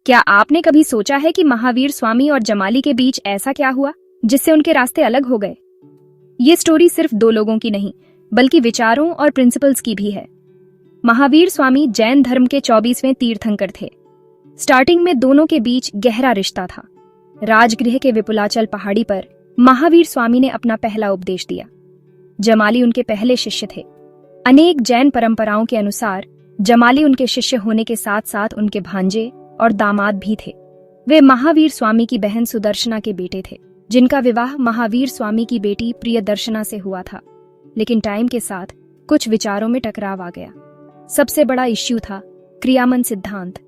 क्या आपने कभी सोचा है कि महावीर स्वामी और जमाली के बीच ऐसा क्या हुआ जिससे उनके रास्ते अलग हो गए? ये स्टोरी सिर्फ दो लोगों की नहीं, बल्कि विचारों और प्रिंसिपल्स की भी है। महावीर स्वामी जैन धर्म के 24वें तीर्थंकर थे। स्टार्टिंग में दोनों के बीच गहरा रिश्ता था। राजगृह के विपुलाचल पहाड़ी पर महावीर स्वामी ने अपना पहला उपदेश दिया। जमाली उनके पहले शिष्य थे। अनेक जैन परंपराओं के अनुसार जमाली उनके शिष्य होने के साथ साथ उनके भांजे और दामाद भी थे। वे महावीर स्वामी की बहन सुदर्शना के बेटे थे, जिनका विवाह महावीर स्वामी की बेटी प्रियदर्शना से हुआ था। लेकिन टाइम के साथ कुछ विचारों में टकराव आ गया। सबसे बड़ा इश्यू था क्रियामन सिद्धांत।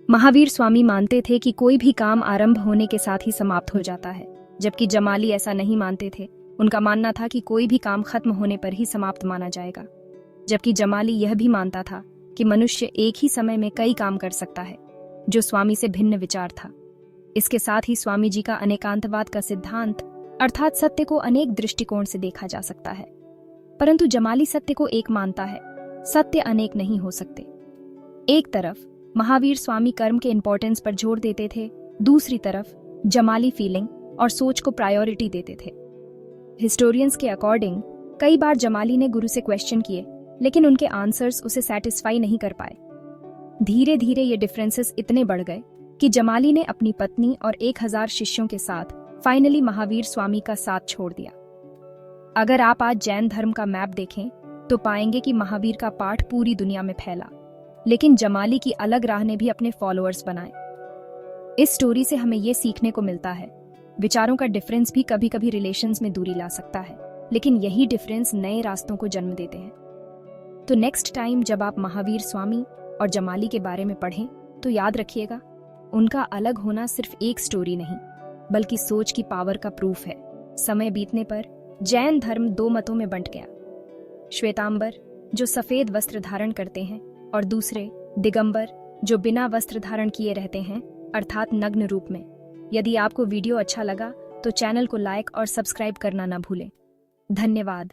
महावीर स्वामी मानते थे कि कोई भी काम आरंभ होने के साथ ही समाप्त हो जाता है, जबकि जमाली ऐसा नहीं मानते थे। उनका मानना था कि कोई भी काम खत्म होने पर ही समाप्त माना जाएगा, जबकि जमाली यह भी मानता था कि मनुष्य एक ही समय में कई काम कर सकता है, जो स्वामी से भिन्न विचार था। इसके साथ ही स्वामी जी का अनेकांतवाद का सिद्धांत, अर्थात सत्य को अनेक दृष्टिकोण से देखा जा सकता है, परंतु जमाली सत्य को एक मानता है, सत्य अनेक नहीं हो सकते। एक तरफ महावीर स्वामी कर्म के इंपॉर्टेंस पर जोर देते थे, दूसरी तरफ जमाली फीलिंग और सोच को प्रायोरिटी देते थे। हिस्टोरियंस के अकॉर्डिंग कई बार जमाली ने गुरु से क्वेश्चन किए, लेकिन उनके आंसर्स उसे सेटिस्फाई नहीं कर पाए। धीरे धीरे ये डिफरेंसेस इतने बढ़ गए कि जमाली ने अपनी पत्नी और 1000 शिष्यों के साथ फाइनली महावीर स्वामी का साथ छोड़ दिया। अगर आप आज जैन धर्म का मैप देखें तो पाएंगे कि महावीर का पाठ पूरी दुनिया में फैला, लेकिन जमाली की अलग राह ने भी अपने फॉलोअर्स बनाए। इस स्टोरी से हमें ये सीखने को मिलता है, विचारों का डिफरेंस भी कभी कभी रिलेशंस में दूरी ला सकता है, लेकिन यही डिफरेंस नए रास्तों को जन्म देते हैं। तो नेक्स्ट टाइम जब आप महावीर स्वामी और जमाली के बारे में पढ़ें तो याद रखिएगा, उनका अलग होना सिर्फ एक स्टोरी नहीं, बल्कि सोच की पावर का प्रूफ है। समय बीतने पर जैन धर्म दो मतों में बंट गया, श्वेतांबर जो सफेद वस्त्र धारण करते हैं और दूसरे दिगंबर जो बिना वस्त्र धारण किए रहते हैं, अर्थात नग्न रूप में। यदि आपको वीडियो अच्छा लगा तो चैनल को लाइक और सब्सक्राइब करना ना भूलें। धन्यवाद।